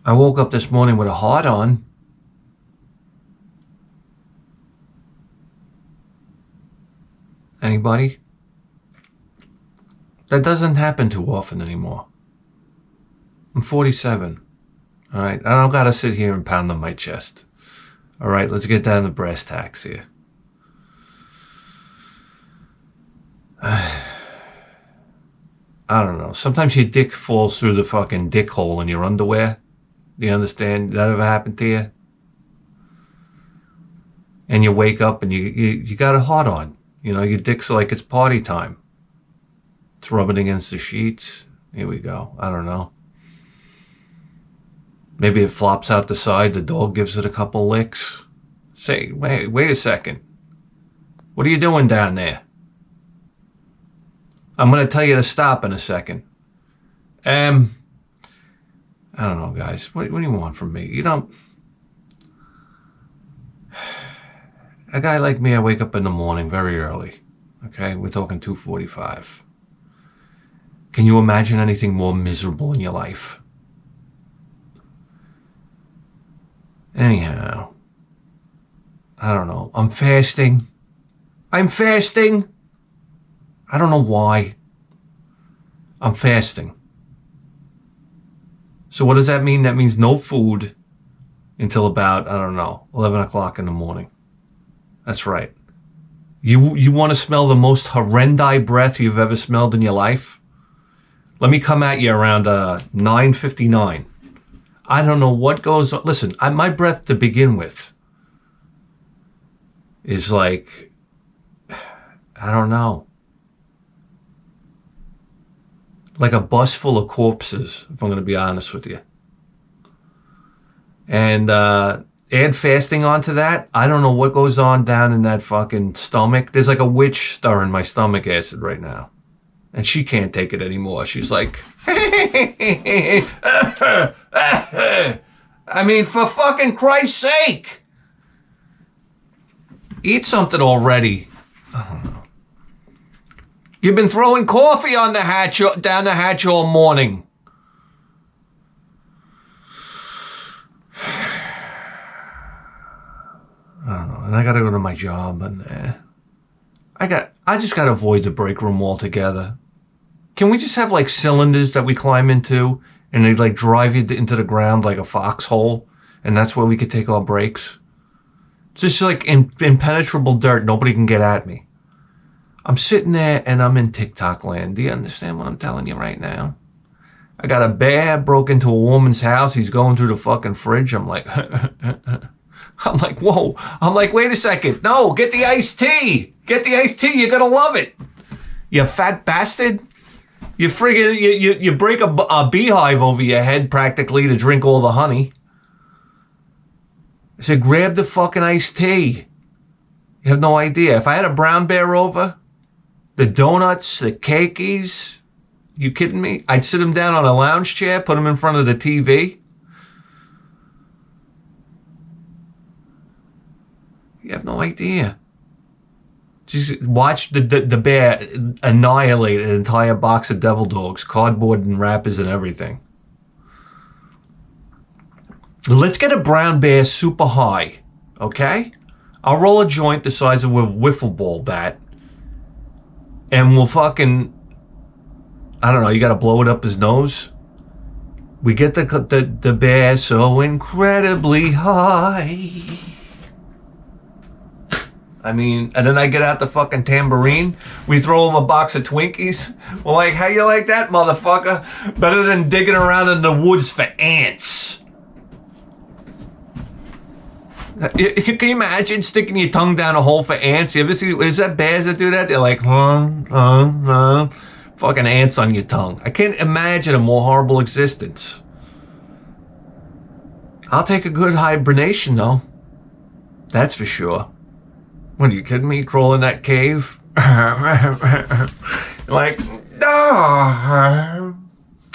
I woke up this morning with a heart on. Anybody? That doesn't happen too often anymore. I'm 47. All right, I don't gotta sit here and pound on my chest. All right, let's get down to brass tacks here. I don't know. Sometimes your dick falls through the fucking dick hole in your underwear. Do you understand? That ever happened to you? And you wake up and you got a heart on. You know, your dick's like it's party time. It's rubbing against the sheets. Here we go. I don't know. Maybe it flops out the side. The dog gives it a couple licks. Say, wait a second. What are you doing down there? I'm going to tell you to stop in a second. I don't know, guys. What do you want from me? You don't... A guy like me, I wake up in the morning very early. Okay? We're talking 2:45. Can you imagine anything more miserable in your life? Anyhow, I don't know. I'm fasting. I'm fasting. I don't know why. I'm fasting. So what does that mean? That means no food until about, I don't know, 11 o'clock in the morning. That's right. You want to smell the most horrendi breath you've ever smelled in your life? Let me come at you around 9:59. I don't know what goes on. Listen, my breath to begin with is like, I don't know. Like a bus full of corpses, if I'm going to be honest with you. And add fasting onto that, I don't know what goes on down in that fucking stomach. There's like a witch stirring my stomach acid right now. And she can't take it anymore. She's like, I mean, for fucking Christ's sake. Eat something already. I don't know. You've been throwing coffee on the hatch, down the hatch all morning. I don't know. And I gotta go to my job, and I just gotta avoid the break room altogether. Can we just have like cylinders that we climb into, and they like drive you into the ground like a foxhole, and that's where we could take our breaks? It's just like impenetrable dirt. Nobody can get at me. I'm sitting there and I'm in Tik Tok land. Do you understand what I'm telling you right now? I got a bear broke into a woman's house. He's going through the fucking fridge. I'm like, I'm like, whoa. I'm like, wait a second. No, get the iced tea. Get the iced tea. You're going to love it. You fat bastard. You friggin', you break a beehive over your head practically to drink all the honey. I said, grab the fucking iced tea. You have no idea. If I had a brown bear over, the donuts, the cakeys, you kidding me? I'd sit him down on a lounge chair, put him in front of the TV. You have no idea. Just watch the bear annihilate an entire box of devil dogs, cardboard and wrappers and everything. Let's get a brown bear super high, okay? I'll roll a joint the size of a wiffle ball bat, and we'll fucking, I don't know, you gotta blow it up his nose. We get the bear so incredibly high. I mean, and then I get out the fucking tambourine. We throw him a box of Twinkies. We're like, how you like that, motherfucker? Better than digging around in the woods for ants. Can you imagine sticking your tongue down a hole for ants? You ever see, is that bears that do that? They're like, fucking ants on your tongue. I can't imagine a more horrible existence. I'll take a good hibernation, though. That's for sure. What, are you kidding me? Crawl in that cave? Like,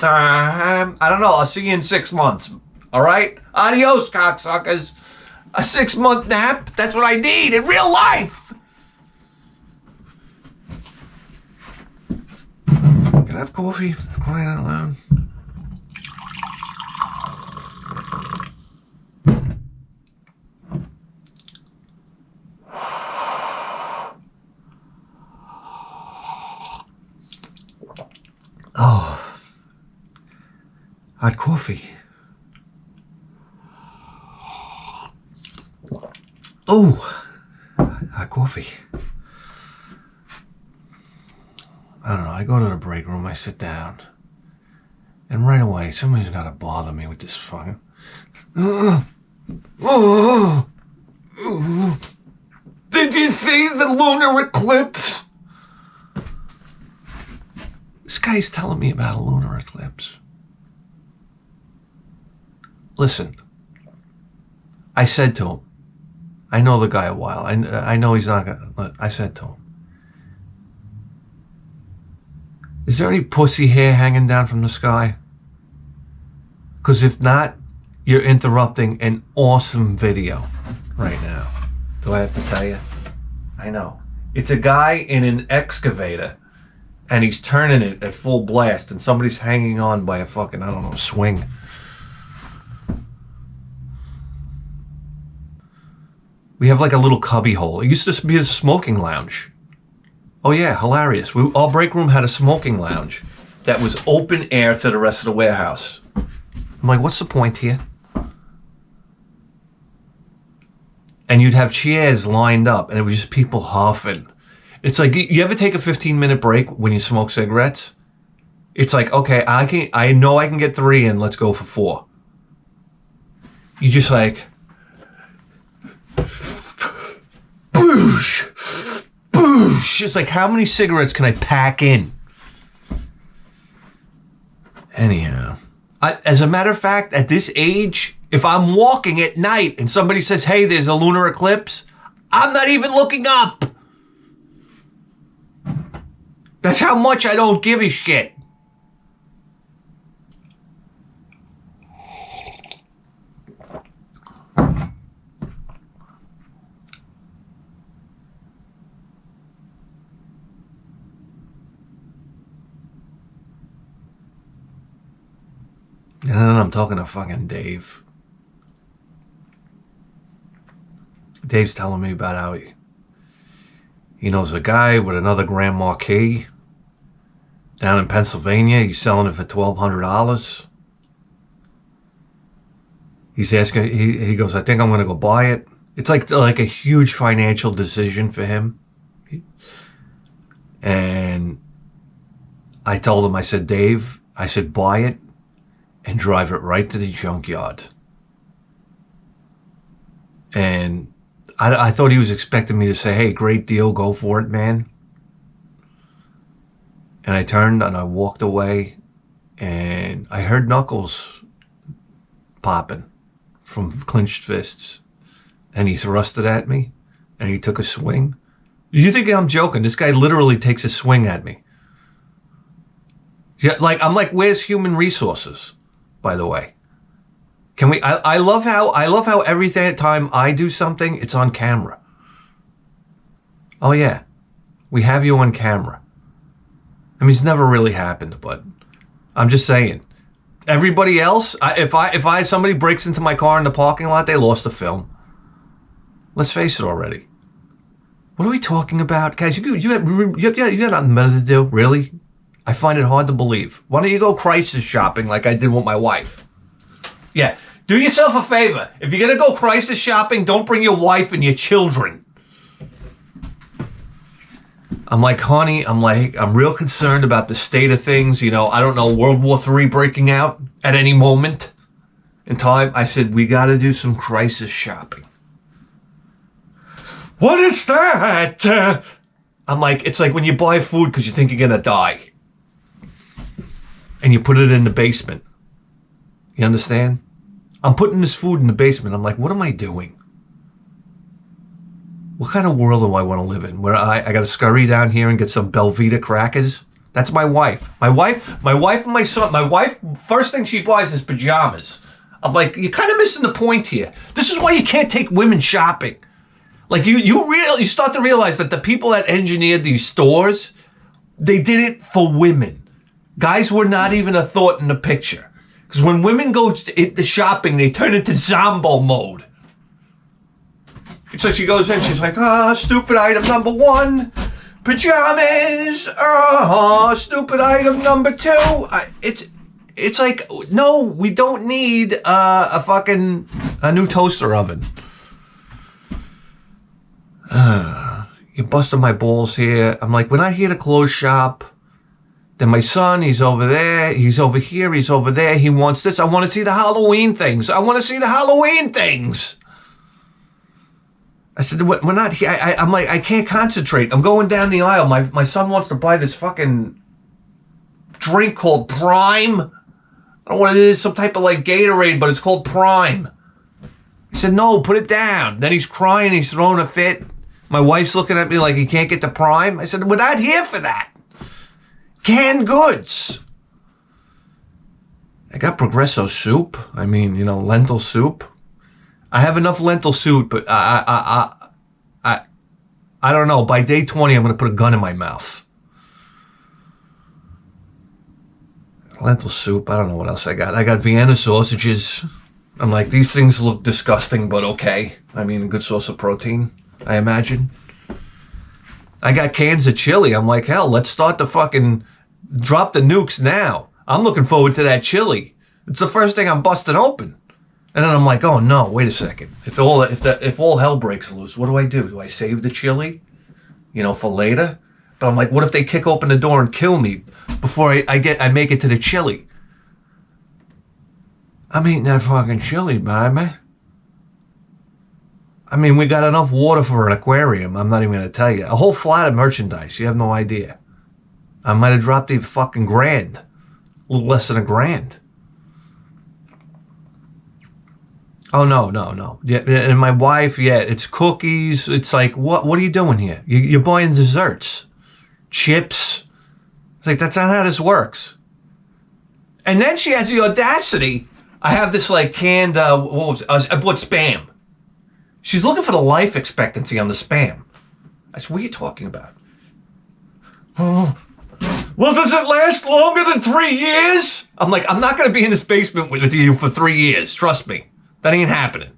I don't know. I'll see you in 6 months. All right? Adios, cocksuckers. A 6-month nap? That's what I need in real life. Can I have coffee? Crying out loud. Oh, hot coffee. Oh, hot coffee. I don't know, I go to the break room, I sit down, and right away, somebody's got to bother me with this fucking... Did you see the lunar eclipse? This guy's telling me about a lunar eclipse. Listen, I said to him, I know the guy a while. I know he's not gonna... I said to him, is there any pussy hair hanging down from the sky? Because if not, you're interrupting an awesome video right now. Do I have to tell you? I know. It's a guy in an excavator, and he's turning it at full blast, and somebody's hanging on by a fucking, I don't know, swing. We have like a little cubby hole. It used to be a smoking lounge. Oh yeah, hilarious. Our break room had a smoking lounge that was open air to the rest of the warehouse. I'm like, what's the point here? And you'd have chairs lined up, and it was just people huffing. It's like, you ever take a 15-minute break when you smoke cigarettes? It's like, okay, I know I can get 3 in, let's go for 4. You just like, boosh, boosh. It's like, how many cigarettes can I pack in? Anyhow, as a matter of fact, at this age, if I'm walking at night and somebody says, hey, there's a lunar eclipse, I'm not even looking up. That's how much I don't give a shit. And then I'm talking to fucking Dave. Dave's telling me about how he knows a guy with another Grand Marquis down in Pennsylvania. He's selling it for $1,200. He's asking, he goes, I think I'm going to go buy it. It's like a huge financial decision for him. And I told him, I said, Dave, I said, buy it and drive it right to the junkyard. And I thought he was expecting me to say, hey, great deal, go for it, man. And I turned and I walked away, and I heard knuckles popping from clenched fists. And he thrusted at me, and he took a swing. You think I'm joking? This guy literally takes a swing at me. Yeah, like, I'm like, where's human resources, by the way? Can we? I love how every time I do something, it's on camera. Oh yeah, we have you on camera. I mean, it's never really happened, but I'm just saying. Everybody else, if somebody breaks into my car in the parking lot, they lost the film. Let's face it already. What are we talking about, guys? You got nothing better to do, really? I find it hard to believe. Why don't you go crisis shopping like I did with my wife? Yeah. Do yourself a favor. If you're going to go crisis shopping, don't bring your wife and your children. I'm like, honey, I'm real concerned about the state of things. You know, I don't know, World War III breaking out at any moment in time. I said, we got to do some crisis shopping. What is that? I'm like, it's like when you buy food because you think you're going to die. And you put it in the basement. You understand? I'm putting this food in the basement. I'm like, what am I doing? What kind of world do I want to live in? Where I got to scurry down here and get some Belvita crackers? That's my wife. My wife and my son. My wife, first thing she buys is pajamas. I'm like, you're kind of missing the point here. This is why you can't take women shopping. Like, you start to realize that the people that engineered these stores, they did it for women. Guys were not even a thought in the picture. Because when women go to the shopping, they turn into Zombo mode. So she goes in, she's like, stupid item number 1. Pajamas. Stupid item number 2. It's like, no, we don't need a new toaster oven. You're busting my balls here. I'm like, when I hear the clothes shop, then my son, he's over there, he's over here, he's over there, he wants this. I want to see the Halloween things. I said, we're not here. I'm like, I can't concentrate. I'm going down the aisle. My son wants to buy this fucking drink called Prime. I don't know what it is, some type of like Gatorade, but it's called Prime. He said, no, put it down. Then he's crying, he's throwing a fit. My wife's looking at me like he can't get the Prime. I said, we're not here for that. Canned goods. I got Progresso soup. I mean, lentil soup. I have enough lentil soup, but I don't know. By day 20, I'm going to put a gun in my mouth. Lentil soup. I don't know what else I got. I got Vienna sausages. I'm like, these things look disgusting, but okay. I mean, a good source of protein, I imagine. I got cans of chili. I'm like, hell, let's start the fucking drop the nukes now. I'm looking forward to that chili. It's the first thing I'm busting open. And then I'm like, oh no, wait a second. If all hell breaks loose, what do I do? Do I save the chili, for later? But I'm like, what if they kick open the door and kill me before I make it to the chili? I'm eating that fucking chili, baby. I mean, we got enough water for an aquarium. I'm not even going to tell you. A whole flat of merchandise. You have no idea. I might have dropped the fucking $1,000. A little less than $1,000. Oh, no. Yeah, and my wife, it's cookies. It's like, what are you doing here? You're buying desserts. Chips. It's like, that's not how this works. And then she has the audacity. I have this like canned, I bought Spam. She's looking for the life expectancy on the Spam. I said, what are you talking about? Oh, well, does it last longer than 3 years? I'm like, I'm not going to be in this basement with you for 3 years. Trust me. That ain't happening.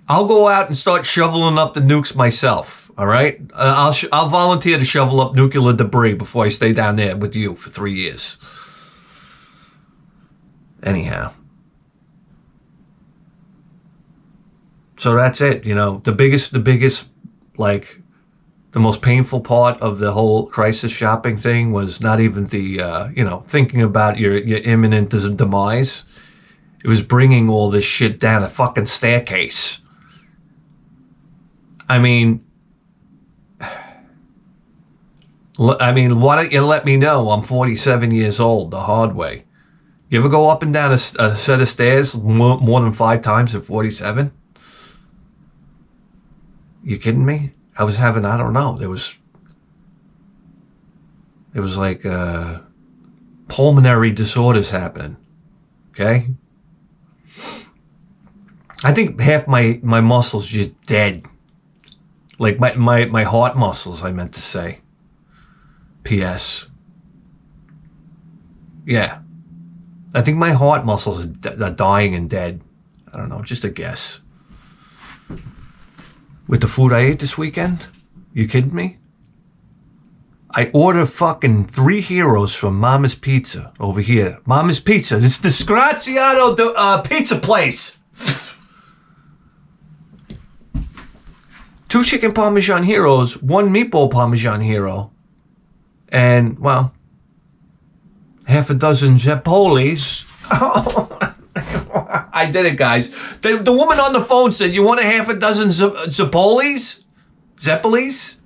I'll go out and start shoveling up the nukes myself, all right? I'll volunteer to shovel up nuclear debris before I stay down there with you for 3 years. Anyhow. So that's it, the biggest, like, the most painful part of the whole crisis shopping thing was not even the, thinking about your imminent demise. It was bringing all this shit down a fucking staircase. I mean, why don't you let me know I'm 47 years old the hard way? You ever go up and down a set of stairs more than 5 times at 47? You kidding me? I was having, I don't know, there was like pulmonary disorders happening. Okay? I think half my muscles just dead. Like my heart muscles, I meant to say. P.S. Yeah. I think my heart muscles are dying and dead. I don't know, just a guess. With the food I ate this weekend? You kidding me? I ordered fucking 3 heroes from Mama's Pizza over here. Mama's Pizza. This is the Disgraziato pizza place. 2 chicken Parmesan heroes, 1 meatball Parmesan hero, and, well, half a dozen Zeppolis. I did it, guys. The woman on the phone said, you want a half a dozen Zeppolis? Zeppolis?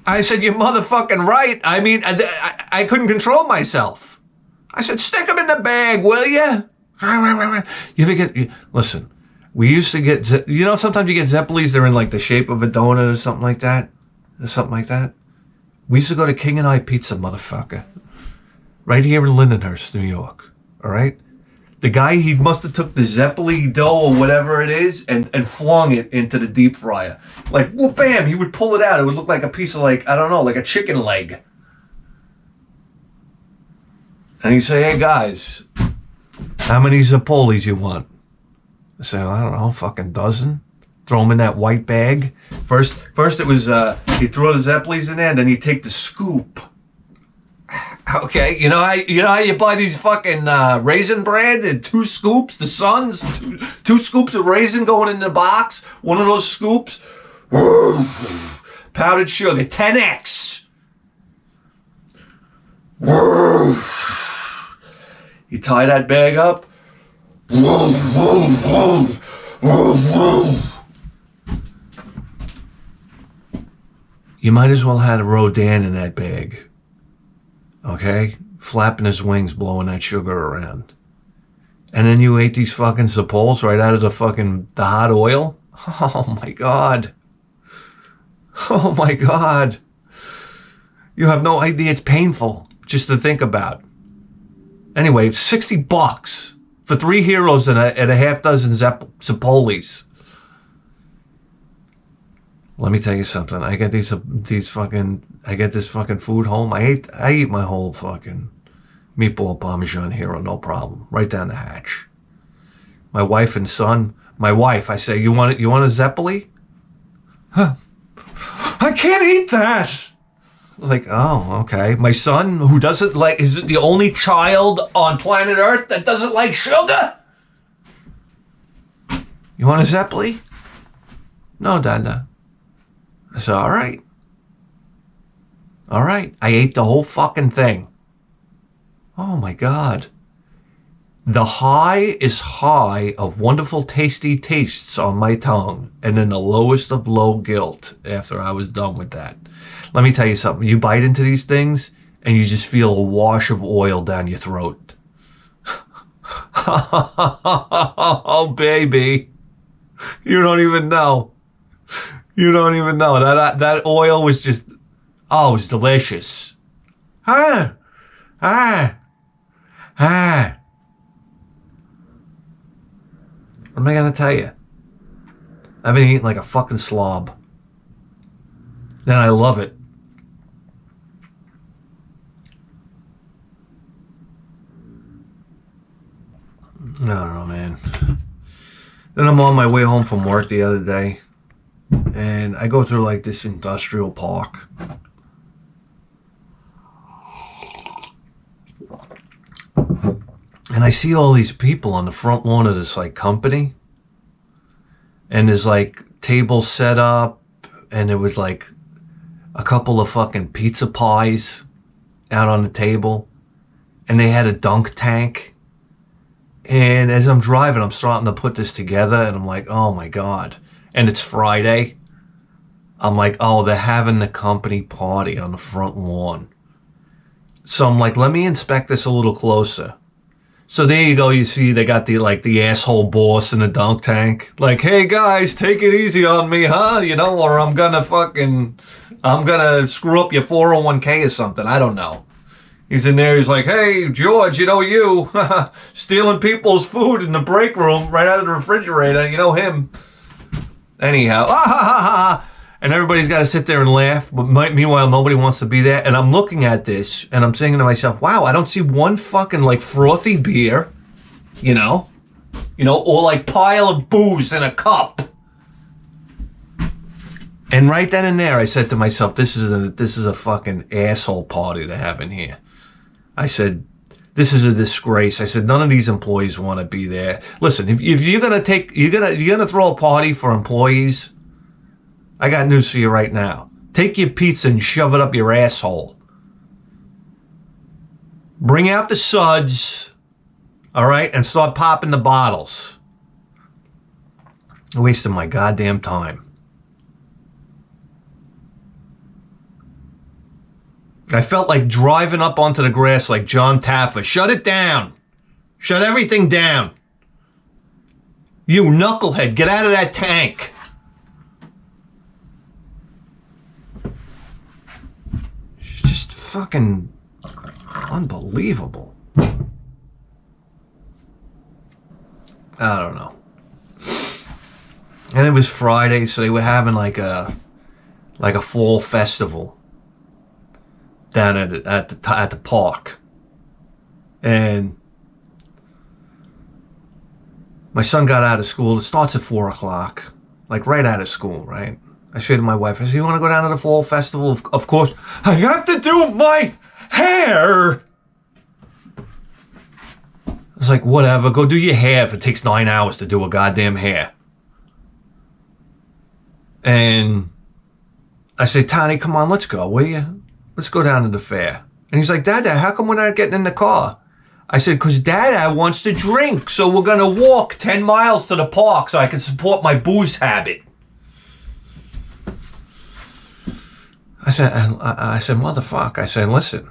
I said, you're motherfucking right. I mean, I couldn't control myself. I said, stick them in the bag, will you? You ever get... Listen, we used to get... sometimes you get Zeppolis, they're in like the shape of a donut or something like that. We used to go to King and I Pizza, motherfucker. Right here in Lindenhurst, New York. All right? The guy, he must have took the Zeppeli dough or whatever it is and flung it into the deep fryer. Like, whoop, bam, he would pull it out. It would look like a piece of, like, I don't know, like a chicken leg. And he'd say, hey, guys, how many Zeppolis you want? I say, I don't know, fucking dozen. Throw them in that white bag. First it was you throw the Zeppelis in there, and then you take the scoop. Okay, you know how you buy these fucking Raisin Bran and 2 scoops, the Suns, two scoops of raisin going in the box. One of those scoops, powdered sugar, 10x. You tie that bag up. You might as well have a Rodin in that bag. Okay? Flapping his wings, blowing that sugar around. And then you ate these fucking Sepulves right out of the hot oil? Oh my God. Oh my God. You have no idea. It's painful just to think about. Anyway, $60 for 3 heroes and a half dozen Sepulves. Let me tell you something. I get this fucking food home. I eat my whole fucking meatball Parmesan hero, no problem. Right down the hatch. My wife and son. My wife, I say, you want a Zeppeli? Huh. I can't eat that. Like, oh, okay. My son, who doesn't like, is the only child on planet Earth that doesn't like sugar? You want a Zeppeli? No, Dada. I said, all right. All right. I ate the whole fucking thing. Oh my God. The high is high of wonderful tasty tastes on my tongue, and then the lowest of low guilt after I was done with that. Let me tell you something. You bite into these things and you just feel a wash of oil down your throat. Oh, baby. You don't even know. You don't even know. That oil was just, oh, it was delicious. What am I going to tell you? I've been eating like a fucking slob. And I love it. I don't know, man. Then I'm on my way home from work the other day. And I go through like this industrial park. And I see all these people on the front lawn of this like company. And there's like tables set up. And there was like a couple of fucking pizza pies out on the table. And they had a dunk tank. And as I'm driving, I'm starting to put this together. And I'm like, oh my God. And it's Friday. I'm like, oh, they're having the company party on the front lawn. So I'm like, let me inspect this a little closer. So there you go. You see, they got the asshole boss in the dunk tank. Like, hey guys, take it easy on me, huh? You know, or I'm gonna screw up your 401k or something. I don't know. He's in there. He's like, hey, George, you know you stealing people's food in the break room right out of the refrigerator. You know him. Anyhow, and everybody's got to sit there and laugh. But meanwhile, nobody wants to be there. And I'm looking at this, and I'm saying to myself, wow, I don't see one fucking like frothy beer, you know, or like pile of booze in a cup. And right then and there, I said to myself, this is a fucking asshole party they're having here. I said, this is a disgrace. I said, none of these employees want to be there. Listen, if you're gonna throw a party for employees, I got news for you right now. Take your pizza and shove it up your asshole. Bring out the suds, all right, and start popping the bottles. I'm wasting my goddamn time. I felt like driving up onto the grass like John Taffer. Shut it down. Shut everything down. You knucklehead, get out of that tank. It's just fucking unbelievable. I don't know. And it was Friday, so they were having like a fall festival down at the park. And my son got out of school. It starts at 4 o'clock. like right out of school, right? I say to my wife, I say, you want to go down to the fall festival? Of course. I have to do my hair. I was like, whatever, go do your hair if it takes 9 hours to do a goddamn hair. And I say, Tony, come on, let's go, will you? Let's go down to the fair. And he's like, Dada, how come we're not getting in the car? I said, because Dada wants to drink, so we're going to walk 10 miles to the park so I can support my booze habit. I said, motherfucker. I said, listen,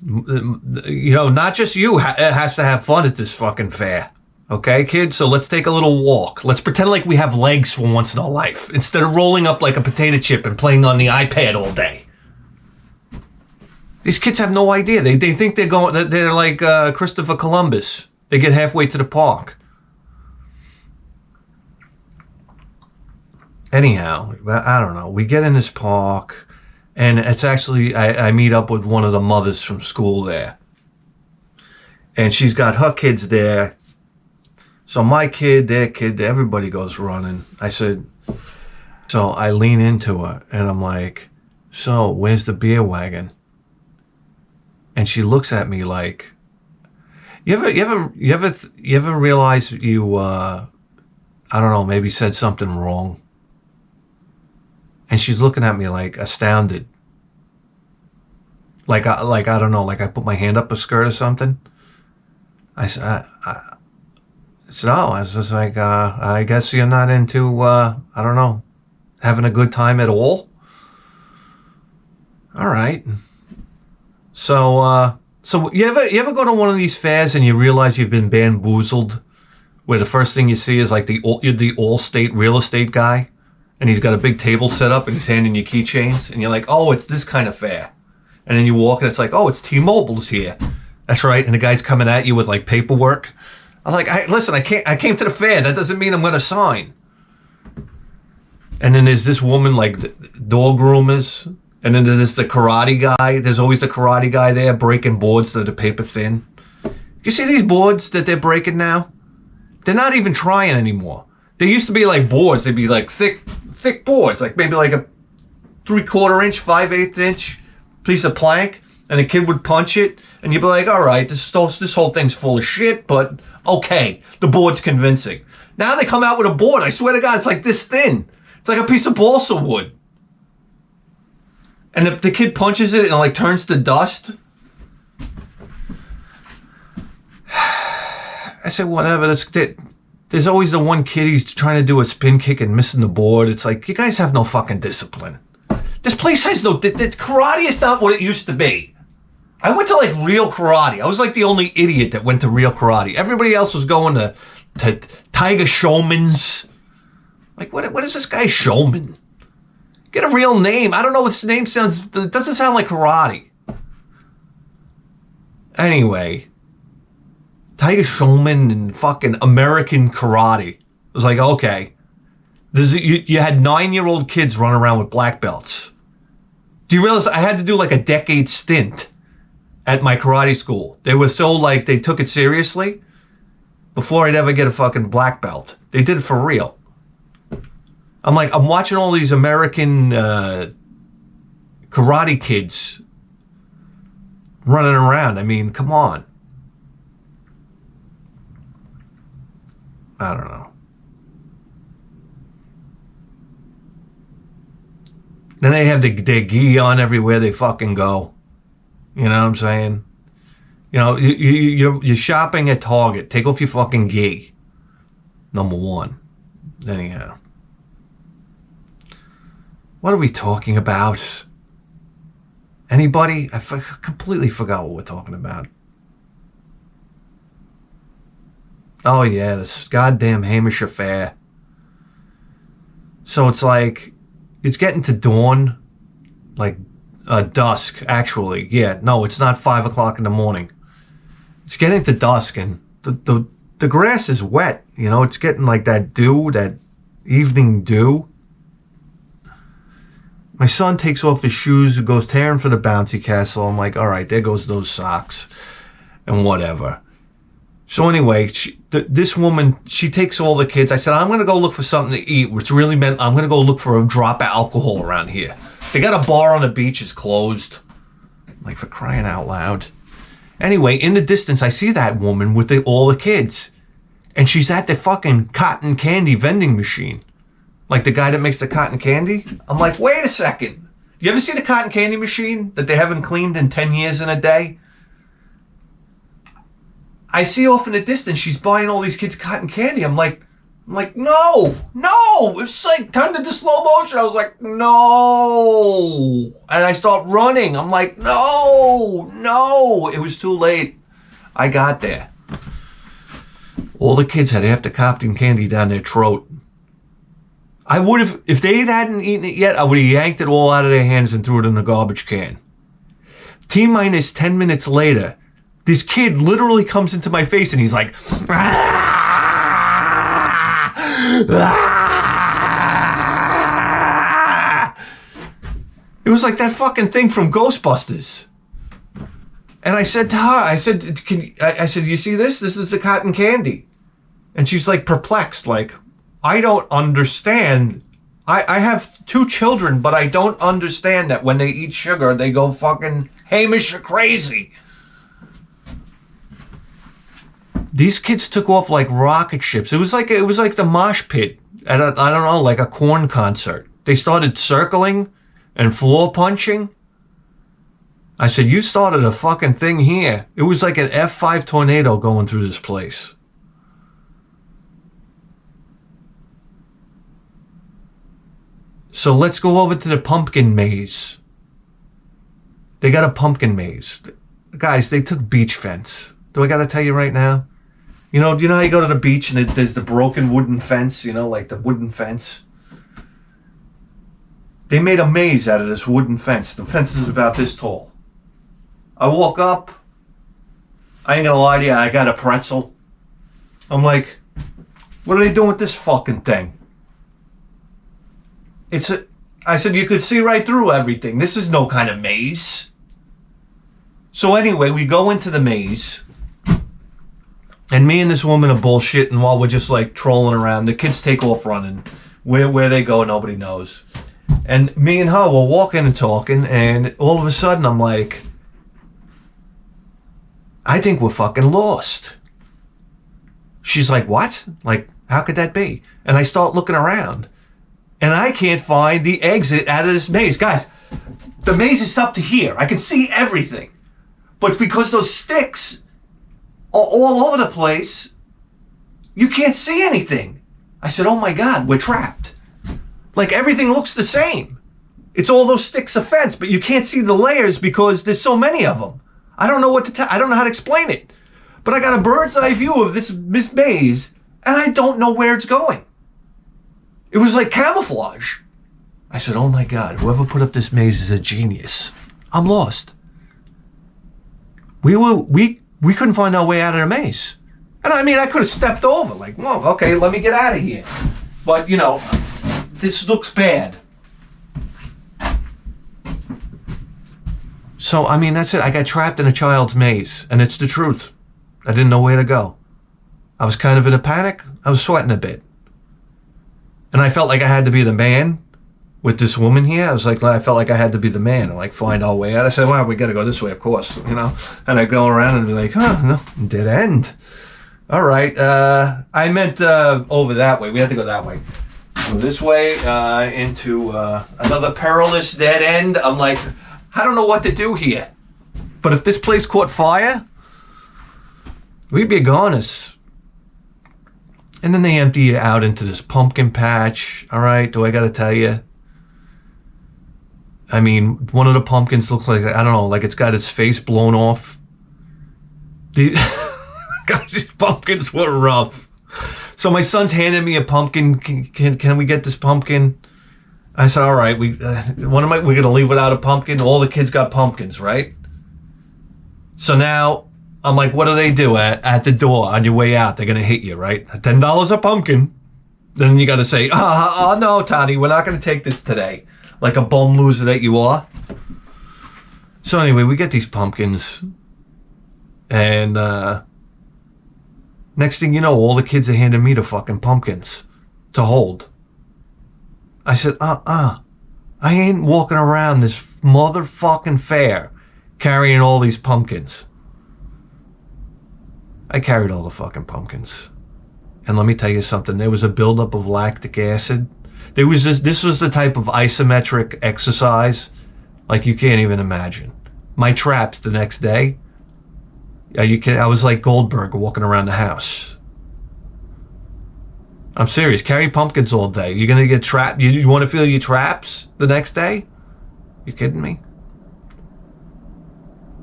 you know, not just you has to have fun at this fucking fair. Okay, kids? So let's take a little walk. Let's pretend like we have legs for once in our life instead of rolling up like a potato chip and playing on the iPad all day. These kids have no idea. They think they're like Christopher Columbus. They get halfway to the park. Anyhow, I don't know. We get in this park, and it's actually, I meet up with one of the mothers from school there. And she's got her kids there. So my kid, their kid, everybody goes running. So I lean into her, and I'm like, so where's the beer wagon? And she looks at me like, you ever realize you, I don't know, maybe said something wrong? And she's looking at me like astounded. Like I don't know, like I put my hand up a skirt or something. I said, no. I was just like, I guess you're not into, I don't know, having a good time at all? All right. So you ever go to one of these fairs and you realize you've been bamboozled, where the first thing you see is like the Allstate real estate guy, and he's got a big table set up and he's handing you keychains, and you're like, oh, it's this kind of fair. And then you walk and it's like, oh, it's T-Mobile's here. That's right. And the guy's coming at you with like paperwork. I was like, listen, I came to the fair. That doesn't mean I'm going to sign. And then there's this woman like dog groomers. And then there's the karate guy. There's always the karate guy there breaking boards that are paper thin. You see these boards that they're breaking now? They're not even trying anymore. They used to be like boards. They'd be like thick boards, like maybe like a 3/4 inch, 5/8 inch piece of plank. And the kid would punch it, and you'd be like, all right, this whole thing's full of shit, but okay, the board's convincing. Now they come out with a board. I swear to God, it's like this thin. It's like a piece of balsa wood. And the kid punches it and it like turns to dust. I said, whatever. There's always the one kid who's trying to do a spin kick and missing the board. It's like, you guys have no fucking discipline. This place has no... karate is not what it used to be. I went to like real karate. I was like the only idiot that went to real karate. Everybody else was going to Tiger Showman's. Like, what is this guy Showman? Get a real name. I don't know what his name sounds. It doesn't sound like karate. Anyway, Tiger Showman and fucking American karate. It was like, okay. You had 9-year-old kids running around with black belts. Do you realize I had to do like a decade stint at my karate school? They were so like, they took it seriously before I'd ever get a fucking black belt. They did it for real. I'm watching all these American karate kids running around. I mean, come on. I don't know. Then they have their gi on everywhere they fucking go. You know what I'm saying? You know, you're shopping at Target. Take off your fucking gi. Number one. Anyhow. What are we talking about? Anybody? I completely forgot what we're talking about. Oh yeah, this goddamn Hamish Fair. So it's like, it's getting to dawn, like dusk, actually. Yeah, no, it's not 5 o'clock in the morning. It's getting to dusk, and the grass is wet. You know, it's getting like that dew, that evening dew. My son takes off his shoes and goes tearing for the bouncy castle. I'm like, all right, there goes those socks and whatever. So anyway, this woman, she takes all the kids. I said, I'm going to go look for something to eat, which really meant I'm going to go look for a drop of alcohol around here. They got a bar on the beach. It's closed. Like, for crying out loud. Anyway, in the distance, I see that woman with all the kids. And she's at the fucking cotton candy vending machine. Like the guy that makes the cotton candy. I'm like, wait a second. You ever see the cotton candy machine that they haven't cleaned in 10 years in a day? I see off in the distance, she's buying all these kids cotton candy. I'm like, no. It's like turned into slow motion. I was like, no. And I start running. I'm like, no. It was too late. I got there. All the kids had half the cotton candy down their throat. I would have, if they hadn't eaten it yet, I would have yanked it all out of their hands and threw it in the garbage can. T-minus 10 minutes later, this kid literally comes into my face and he's like, It was like that fucking thing from Ghostbusters. And I said to her, I said, you see this? This is the cotton candy. And she's like perplexed, like, I don't understand. I have 2 children, but I don't understand that when they eat sugar, they go fucking Hamish or crazy. These kids took off like rocket ships. It was like the mosh pit at I don't know, like a Korn concert. They started circling and floor punching. I said, you started a fucking thing here. It was like an F5 tornado going through this place. So let's go over to the pumpkin maze. They got a pumpkin maze. Guys, they took beach fence. Do I got to tell you right now? You know how you go to the beach and there's the broken wooden fence, like the wooden fence? They made a maze out of this wooden fence. The fence is about this tall. I walk up. I ain't gonna lie to you, I got a pretzel. I'm like, what are they doing with this fucking thing? I said, you could see right through everything. This is no kind of maze. So anyway, we go into the maze. And me and this woman are bullshitting while we're just like trolling around. The kids take off running. Where they go, nobody knows. And me and her were walking and talking. And all of a sudden, I'm like, I think we're fucking lost. She's like, what? Like, how could that be? And I start looking around. And I can't find the exit out of this maze. Guys, the maze is up to here. I can see everything. But because those sticks are all over the place, you can't see anything. I said, oh my God, we're trapped. Like, everything looks the same. It's all those sticks of fence, but you can't see the layers because there's so many of them. I don't know what to tell. I don't know how to explain it. But I got a bird's eye view of this maze, and I don't know where it's going. It was like camouflage. I said, oh my God, whoever put up this maze is a genius. I'm lost. We couldn't find our way out of the maze. And I mean, I could have stepped over, like, well, okay, let me get out of here. But, this looks bad. So, I mean, that's it. I got trapped in a child's maze, and it's the truth. I didn't know where to go. I was kind of in a panic. I was sweating a bit. And I felt like I had to be the man with this woman here. I felt like I had to be the man and like find our way out. I said, well, we got to go this way, of course, And I go around and be like, no, dead end. All right. I meant over that way. We had to go that way. So this way into another perilous dead end. I'm like, I don't know what to do here. But if this place caught fire, we'd be goners. And then they empty you out into this pumpkin patch. All right, do I got to tell you? I mean, one of the pumpkins looks like, I don't know, like it's got its face blown off. Guys, these pumpkins were rough. So my son's handed me a pumpkin. Can we get this pumpkin? I said, all right, we're going to leave without a pumpkin? All the kids got pumpkins, right? So now, I'm like, what do they do at the door on your way out? They're going to hit you, right? $10 a pumpkin. Then you got to say, oh, no, Tony, we're not going to take this today. Like a bum loser that you are. So anyway, we get these pumpkins. And Next thing you know, all the kids are handing me the fucking pumpkins to hold. I said, I ain't walking around this motherfucking fair carrying all these pumpkins. I carried all the fucking pumpkins. And let me tell you something, there was a buildup of lactic acid. There was this was the type of isometric exercise like you can't even imagine. My traps the next day, I was like Goldberg walking around the house. I'm serious. Carry pumpkins all day. You're going to get trapped. You want to feel your traps the next day? You kidding me?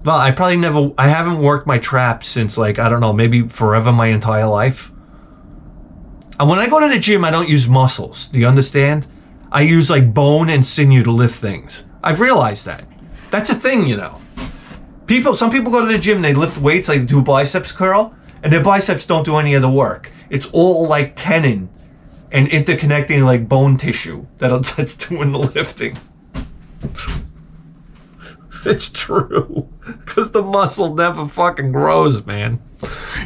Well, I haven't worked my traps since, like, I don't know, maybe forever, my entire life. And when I go to the gym, I don't use muscles. Do you understand? I use, like, bone and sinew to lift things. I've realized that. That's a thing, you know. Some people go to the gym, they lift weights, like do biceps curl, and their biceps don't do any of the work. It's all like tendon and interconnecting like bone tissue that's doing the lifting. It's true. Because the muscle never fucking grows, man.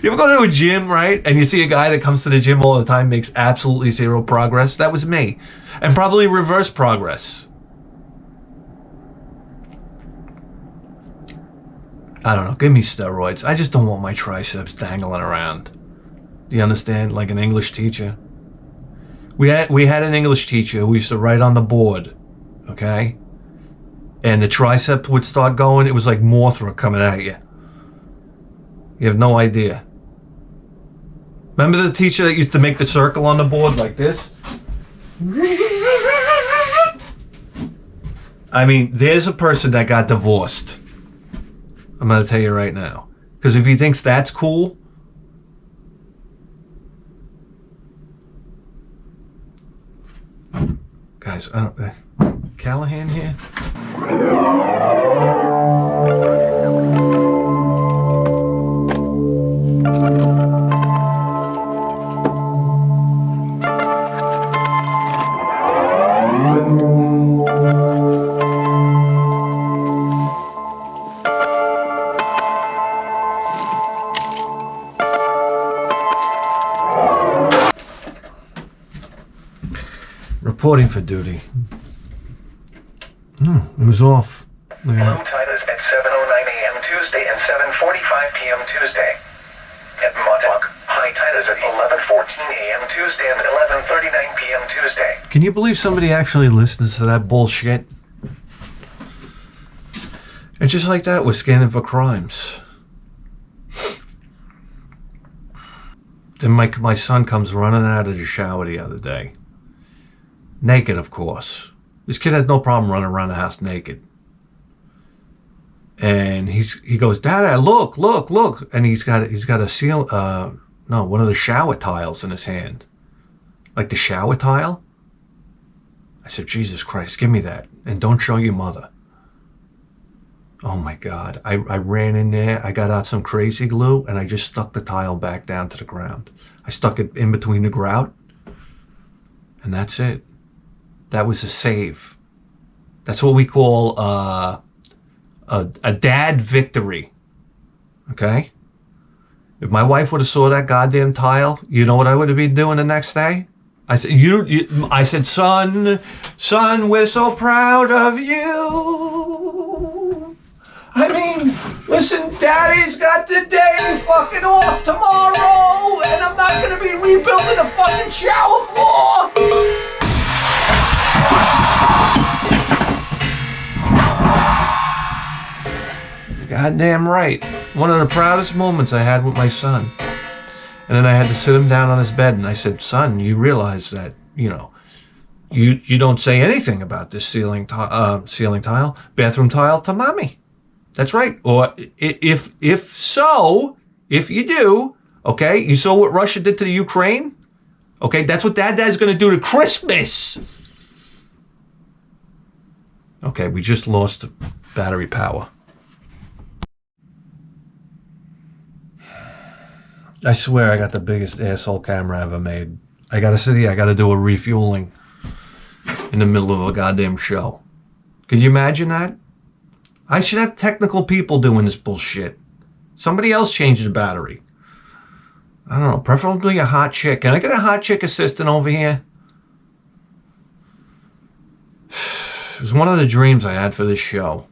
You ever go to a gym, right? And you see a guy that comes to the gym all the time, makes absolutely zero progress? That was me. And probably reverse progress. I don't know, give me steroids. I just don't want my triceps dangling around. Do you understand? Like an English teacher. We had an English teacher who used to write on the board, okay? And the tricep would start going, it was like Mothra coming at you. You have no idea. Remember the teacher that used to make the circle on the board like this? I mean, there's a person that got divorced. I'm going to tell you right now. Because if he thinks that's cool, guys, I don't... Callahan here? Reporting for duty. It was off. Low tide is at 7:09 a.m. Tuesday and 7:45 p.m. Tuesday. At Montauk, high tide is at 11:14 a.m. Tuesday and 11:39 p.m. Tuesday. Can you believe somebody actually listens to that bullshit? And just like that, we're scanning for crimes. Then my son comes running out of the shower the other day. Naked, of course. This kid has no problem running around the house naked. And he goes, Dad, look. And he's got a one of the shower tiles in his hand. Like the shower tile. I said, Jesus Christ, give me that. And don't show your mother. Oh my God. I ran in there. I got out some crazy glue and I just stuck the tile back down to the ground. I stuck it in between the grout. And that's it. That was a save. That's what we call a dad victory. Okay? If my wife would have saw that goddamn tile, you know what I would have been doing the next day? I said, son, we're so proud of you. I mean, listen, Daddy's got the day fucking off tomorrow, and I'm not gonna be rebuilding the fucking shower floor. Goddamn right. One of the proudest moments I had with my son. And then I had to sit him down on his bed and I said, son, you realize that, you know, you don't say anything about this ceiling tile, bathroom tile to mommy. That's right. Or if you do, okay, you saw what Russia did to the Ukraine? Okay, that's what Dad's going to do to Christmas. Okay, we just lost battery power. I swear I got the biggest asshole camera I ever made. I gotta do a refueling in the middle of a goddamn show. Could you imagine that? I should have technical people doing this bullshit. Somebody else change the battery. I don't know, preferably a hot chick. Can I get a hot chick assistant over here? It was one of the dreams I had for this show,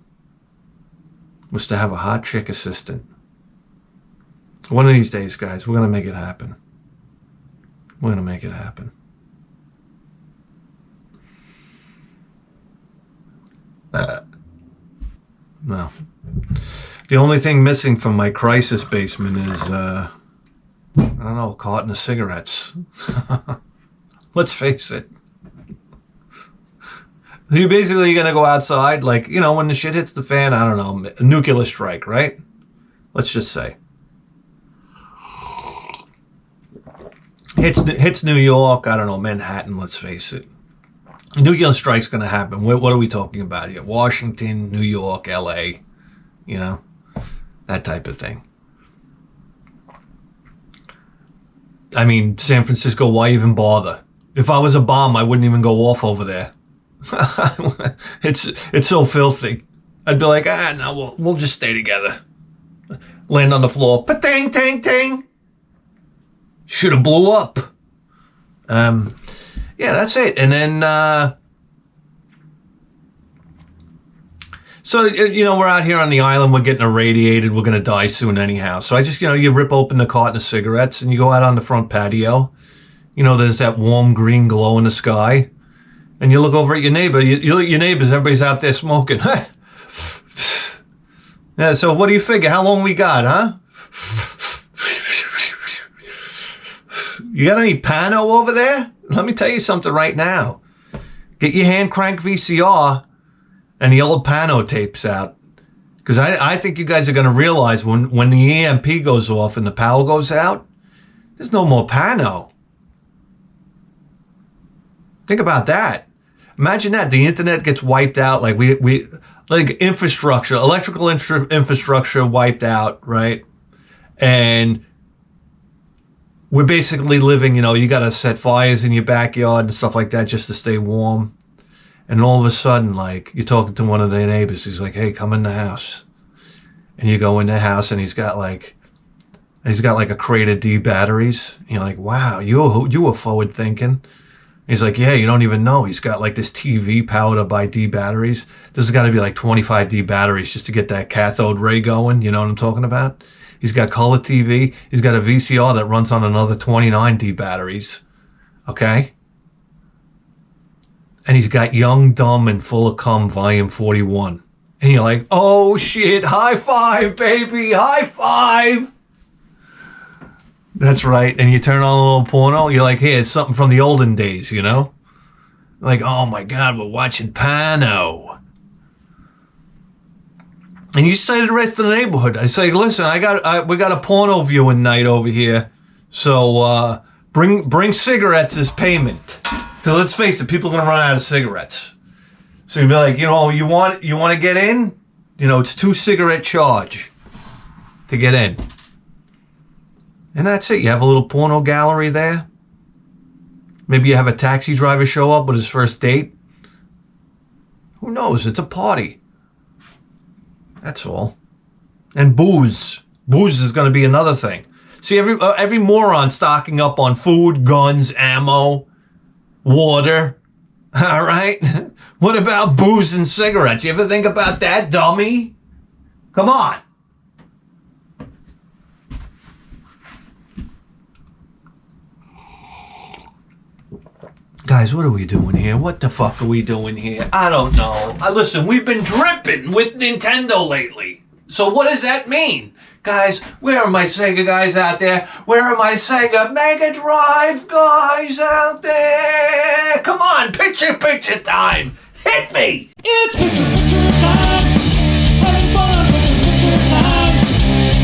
was to have a hot chick assistant. One of these days, guys, we're going to make it happen. We're going to make it happen. No. The only thing missing from my crisis basement is, I don't know, a carton of cigarettes. Let's face it. You're basically going to go outside, like, you know, when the shit hits the fan, I don't know, a nuclear strike, right? Let's just say. Hits New York, I don't know, Manhattan, let's face it. A nuclear strike's going to happen. What are we talking about here? Washington, New York, LA, you know, that type of thing. I mean, San Francisco, why even bother? If I was a bomb, I wouldn't even go off over there. It's so filthy. I'd be like, no, we'll just stay together. Land on the floor. Pa-ting, ting, ting. Should have blew up. Yeah, that's it. And then, so, you know, we're out here on the island. We're getting irradiated. We're going to die soon anyhow. So I just, you know, you rip open the carton of cigarettes and you go out on the front patio. You know, there's that warm green glow in the sky. And you look over at your neighbor. You look at your neighbors. Everybody's out there smoking. Yeah, so what do you figure? How long we got, huh? You got any Pano over there? Let me tell you something right now. Get your hand crank VCR and the old Pano tapes out. Because I think you guys are going to realize when the EMP goes off and the power goes out, there's no more Pano. Think about that. Imagine that. The internet gets wiped out. Like we like infrastructure, electrical infrastructure wiped out, right? And we're basically living, you know, you got to set fires in your backyard and stuff like that just to stay warm. And all of a sudden, like, you're talking to one of their neighbors. He's like, hey, come in the house. And you go in the house and he's got like a crate of D batteries. And you're like, wow, you were forward thinking. He's like, yeah, you don't even know. He's got like this TV powered up by D batteries. This has got to be like 25 D batteries just to get that cathode ray going. You know what I'm talking about? He's got color TV. He's got a VCR that runs on another 29 D batteries. Okay? And he's got Young, Dumb, and Full of Cum, Volume 41. And you're like, oh shit, high five, baby, high five. That's right. And you turn on a little porno, you're like, hey, it's something from the olden days, you know? Like, oh my God, we're watching Pano. And you say to the rest of the neighborhood, I say, listen, we got a porno viewing night over here. So bring cigarettes as payment. Because let's face it, people are going to run out of cigarettes. So you'll be like, you know, you want to get in? You know, it's 2 cigarette charge to get in. And that's it. You have a little porno gallery there. Maybe you have a taxi driver show up with his first date. Who knows? It's a party. That's all. And booze. Booze is going to be another thing. See, every moron stocking up on food, guns, ammo, water. All right? What about booze and cigarettes? You ever think about that, dummy? Come on. Guys, what are we doing here? What the fuck are we doing here? I don't know. Listen, we've been dripping with Nintendo lately. So what does that mean? Guys, where are my Sega guys out there? Where are my Sega Megadrive guys out there? Come on, picture time. Hit me. It's picture time. Having fun with picture time.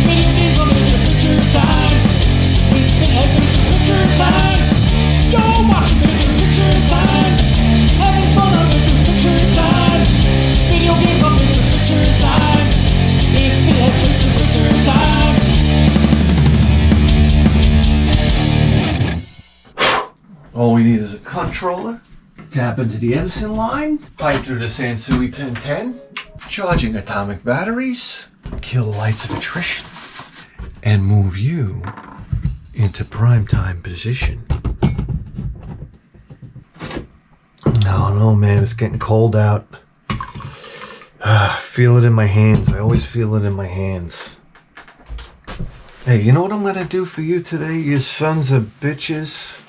Video games on picture time. It's picture time. Yo, watch picture time. Having fun on picture time. Video games on picture time. It's picture time. All we need is a controller. Tap into the Edison line. Pipe through the Sansui 1010. Charging atomic batteries. Kill the lights of attrition. And move you into primetime position. No, man, it's getting cold out. Feel it in my hands. I always feel it in my hands. Hey, you know what I'm gonna do for you today, you sons of bitches?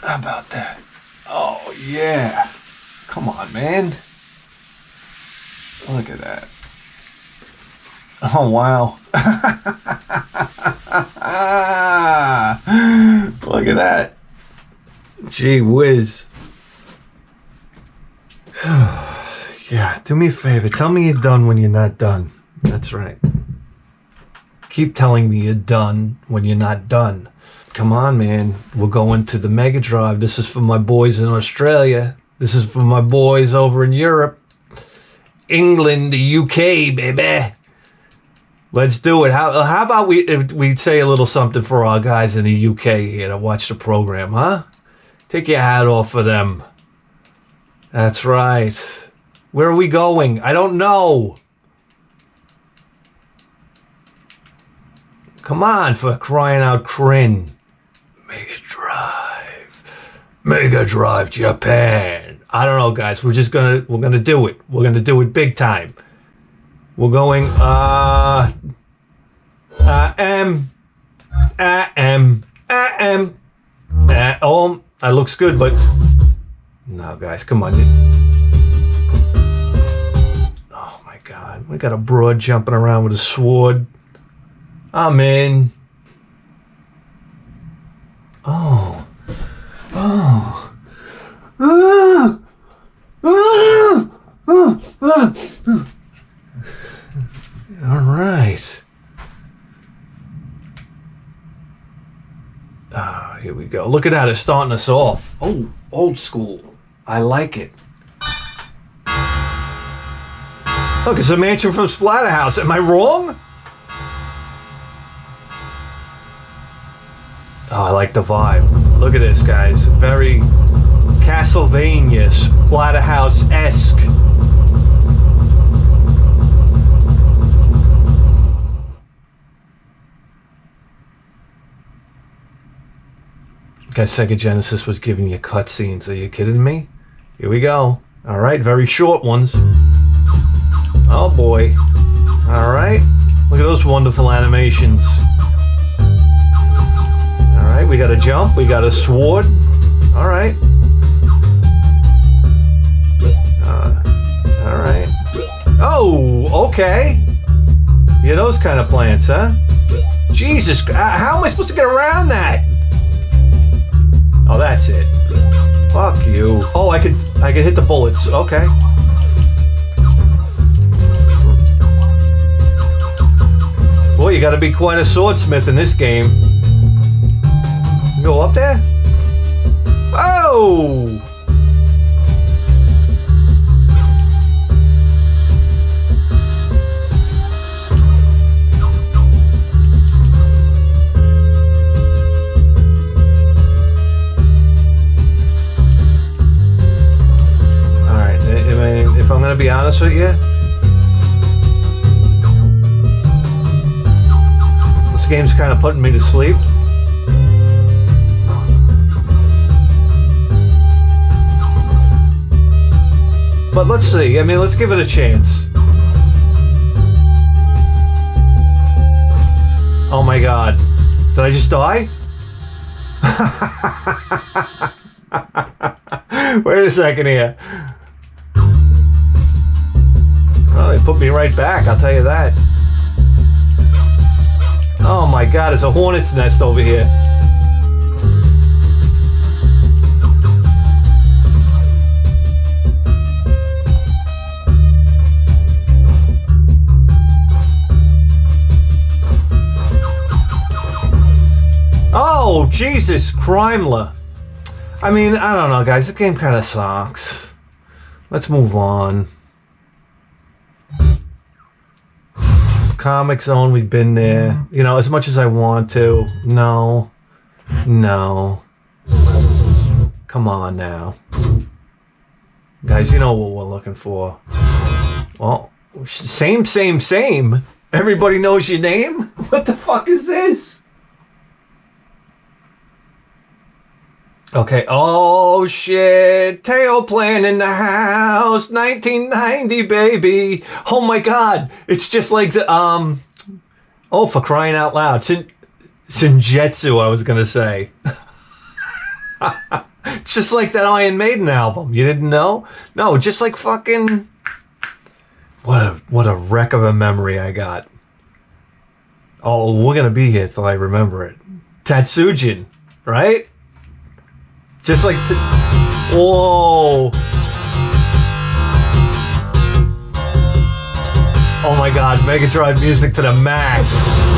How about that? Oh, yeah. Come on, man. Look at that. Oh, wow. Look at that. Gee whiz. Yeah, do me a favor. Tell me you're done when you're not done. That's right. Keep telling me you're done when you're not done. Come on, man. We're going to the Megadrive. This is for my boys in Australia. This is for my boys over in Europe. England, the UK, baby. Let's do it. How about we say a little something for our guys in the UK here to watch the program, huh? Take your hat off for them. That's right. Where are we going? I don't know. Come on, for crying out crin. Megadrive Japan. I don't know, guys. We're gonna do it. We're gonna do it big time. We're going oh, that looks good, but no, guys, come on. Oh my God, we got a broad jumping around with a sword. I'm in. Oh. All right. Here we go. Look at that. It's starting us off. Oh, old school. I like it. Look, it's a mansion from Splatterhouse. Am I wrong? Oh, I like the vibe. Look at this, guys. Very Castlevania, Splatterhouse-esque. Guys, Sega Genesis was giving you cutscenes. Are you kidding me? Here we go. All right, very short ones. Oh boy. All right. Look at those wonderful animations. All right, we got a jump. We got a sword. All right. All right. Oh, okay. Yeah, those kind of plants, huh? Jesus, how am I supposed to get around that? Oh, that's it. Fuck you. Oh, I could hit the bullets. Okay. Boy, you gotta be quite a swordsmith in this game. You go up there? Oh! If I'm gonna be honest with you, this game's kind of putting me to sleep. But let's see. I mean, let's give it a chance. Oh my God. Did I just die? Wait a second here. Oh, they put me right back, I'll tell you that. Oh my God, it's a hornet's nest over here. Oh, Jesus, Crimela. I mean, I don't know, guys. This game kind of sucks. Let's move on. Comic Zone, we've been there. You know, as much as I want to. No. No. Come on now. Guys, you know what we're looking for. Well, same. Everybody knows your name? What the fuck is this? Okay. Oh shit! Tail Plan in the house, 1990, baby. Oh my god! It's just like Oh, for crying out loud, Shinjetsu. I was gonna say. Just like that Iron Maiden album. You didn't know? No, just like fucking. What a wreck of a memory I got. Oh, we're gonna be here till I remember it. Tatsujin, right? Just like, whoa. Oh my god, Megadrive music to the max.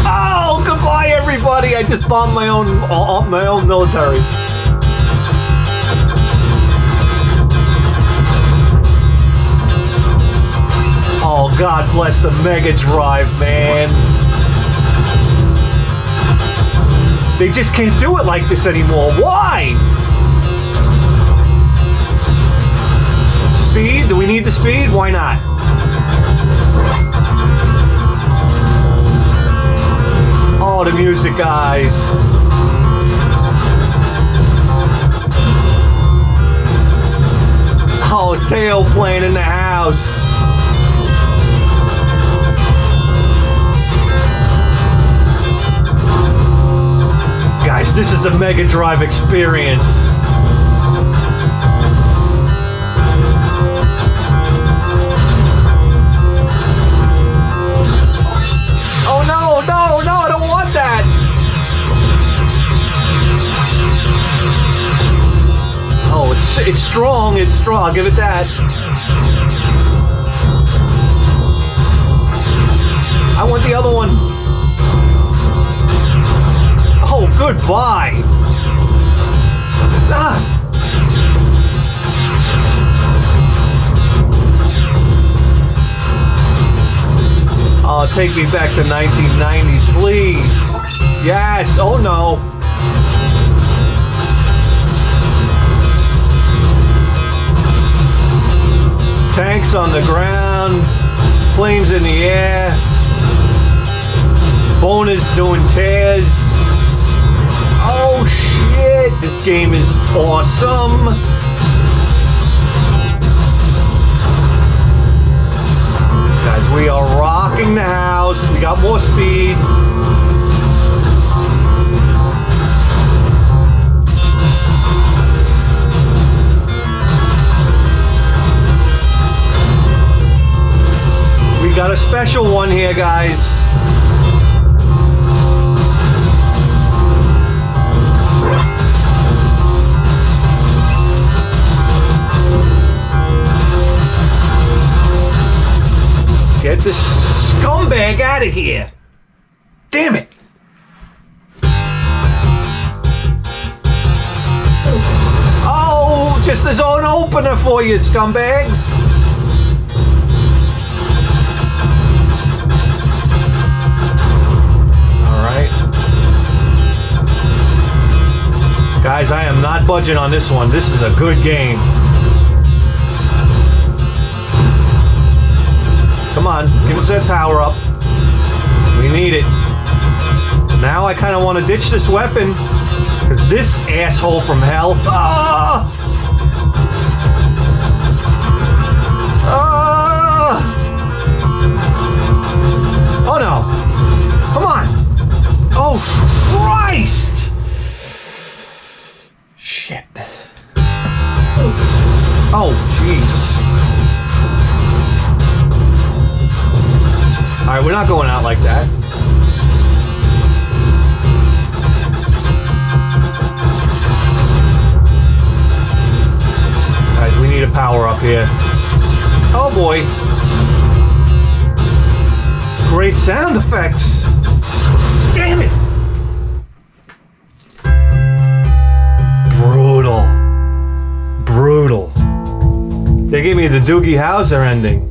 Oh, goodbye everybody. I just bombed my own military. Oh, God bless the Megadrive, man. They just can't do it like this anymore. Why? Speed? Do we need the speed? Why not? Oh, the music, guys. Oh, Tail Plane in the house. Guys, this is the Megadrive experience. Oh no, no, no, I don't want that. Oh, it's strong, it's strong, I'll give it that. I want the other one. Oh, goodbye. Ah. Oh, take me back to 1990, please. Yes. Oh, no. Tanks on the ground. Planes in the air. Bonus doing tears. Oh shit, this game is awesome. Guys, we are rocking the house. We got more speed. We got a special one here, guys. Get this scumbag out of here. Damn it. Oh, just the zone opener for you, scumbags. All right. Guys, I am not budging on this one. This is a good game. Come on, give us that power up. We need it. Now I kind of want to ditch this weapon because this asshole from hell. Ah! Ah! Oh no! Come on! Oh Christ! Shit! Oh jeez! All right, we're not going out like that. Guys, we need a power up here. Oh boy. Great sound effects. Damn it. Brutal. Brutal. They gave me the Doogie Howser ending.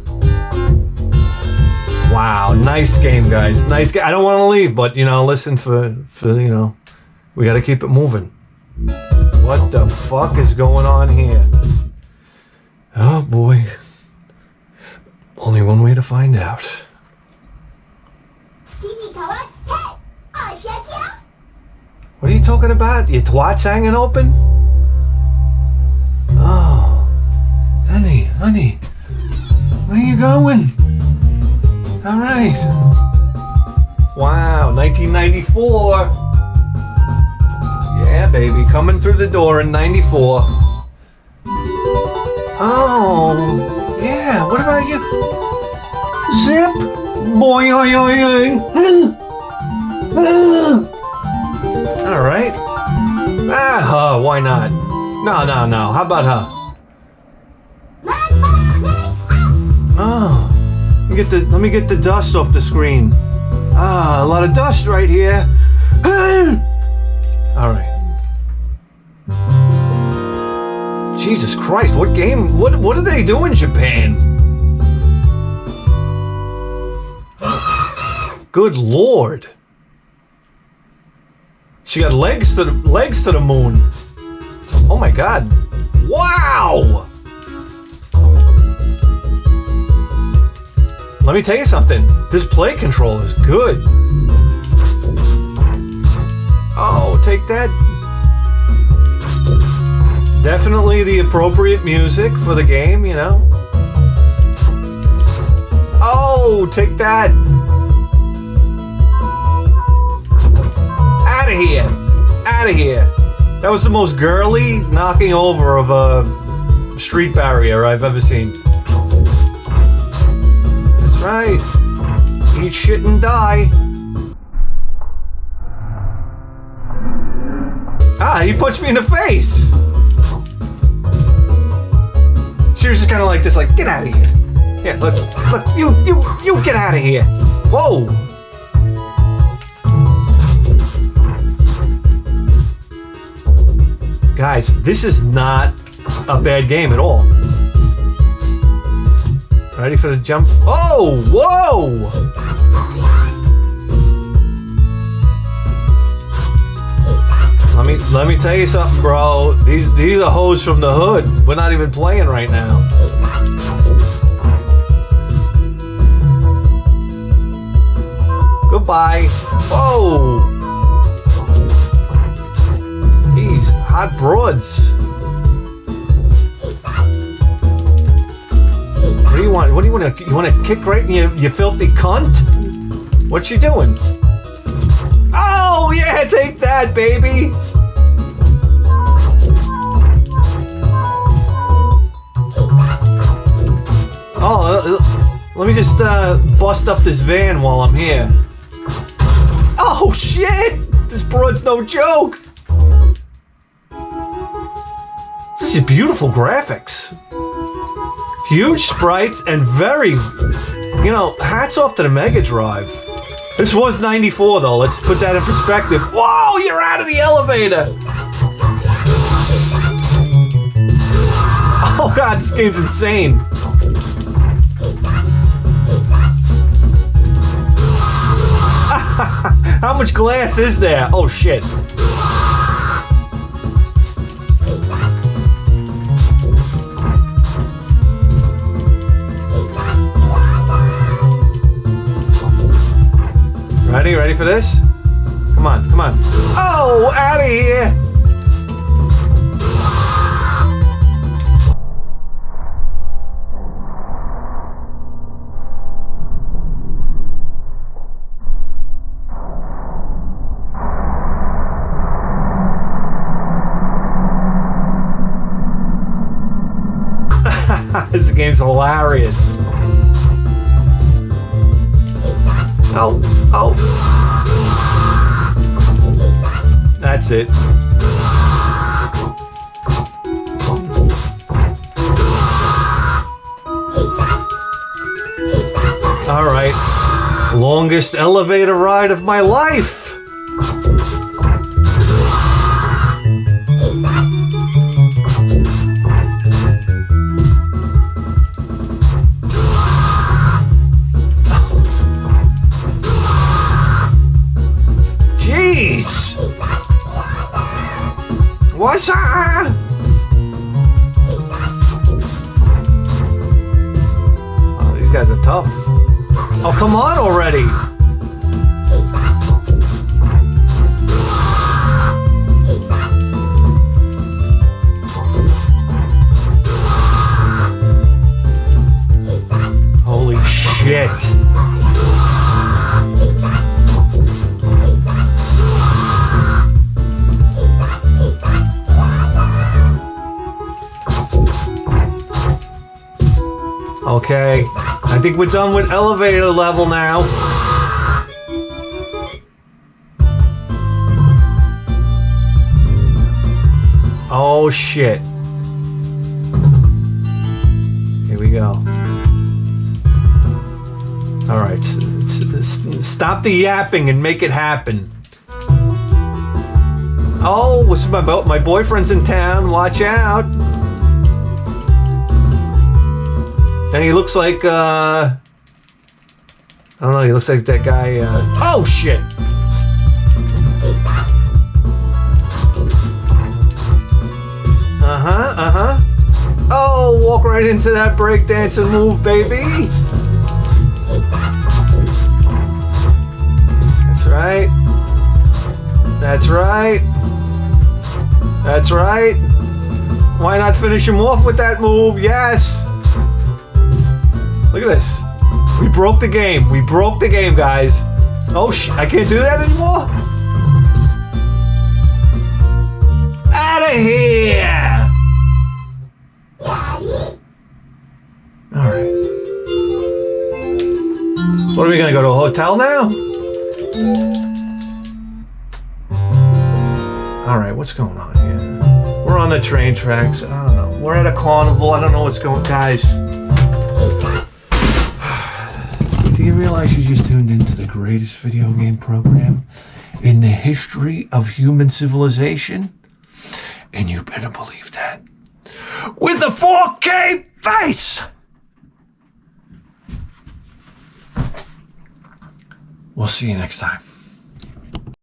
Wow, nice game, guys. Nice game. I don't want to leave, but you know, listen for you know, we got to keep it moving. What the fuck is going on here? Oh boy. Only one way to find out. What are you talking about? Your twat's hanging open? right. Wow, 1994. Yeah, baby, coming through the door in 94. Oh, yeah, what about you? Zip. Boing, oing, oing, oing. All right. Her, why not? No. How about her? Oh, let me get the dust off the screen. Ah, a lot of dust right here. All right. Jesus Christ, what game? What do they do in Japan? Good Lord. She got legs to the moon. Oh my God. Wow. Let me tell you something. This play control is good. Oh, take that. Definitely the appropriate music for the game, you know. Oh, take that. Out of here. Out of here. That was the most girly knocking over of a street barrier I've ever seen. That's right. Eat shit and die. Ah, he punched me in the face. She was just kind of like this, like, get out of here. Yeah, look, you get out of here. Whoa. Guys, this is not a bad game at all. Ready for the jump? Oh, whoa! Let me tell you something, bro. These are hoes from the hood. We're not even playing right now. Goodbye. Whoa! These hot broads. What do you want? What do you want to? You want to kick right in you filthy cunt? What you doing? Oh yeah, take that, baby. Oh, let me just bust up this van while I'm here. Oh shit! This broad's no joke. This is beautiful graphics. Huge sprites and very, you know, hats off to the Megadrive. This was 94 though, let's put that in perspective. Whoa, you're out of the elevator! Oh god, this game's insane. How much glass is there? Oh shit. Ready for this? Come on. Oh, out of here! This game's hilarious. Oh. That's it. All right. Longest elevator ride of my life. Jeez! What's that? Oh, these guys are tough. Oh, come on already! Holy shit! Okay, I think we're done with elevator level now. Oh shit. Here we go. Alright, stop the yapping and make it happen. Oh, what's my boyfriend's in town, watch out. And he looks like, I don't know, he looks like that guy, oh shit! Oh, walk right into that breakdancing move, baby! That's right. That's right. That's right. Why not finish him off with that move? Yes! Look at this. We broke the game. We broke the game, guys. Oh, I can't do that anymore? Out of here! Alright. What are we gonna go to a hotel now? Alright, what's going on here? We're on the train tracks. I don't know. We're at a carnival. I don't know what's going on. Guys. Do you realize you just tuned into the greatest video game program in the history of human civilization? And you better believe that. With the 4K face! We'll see you next time.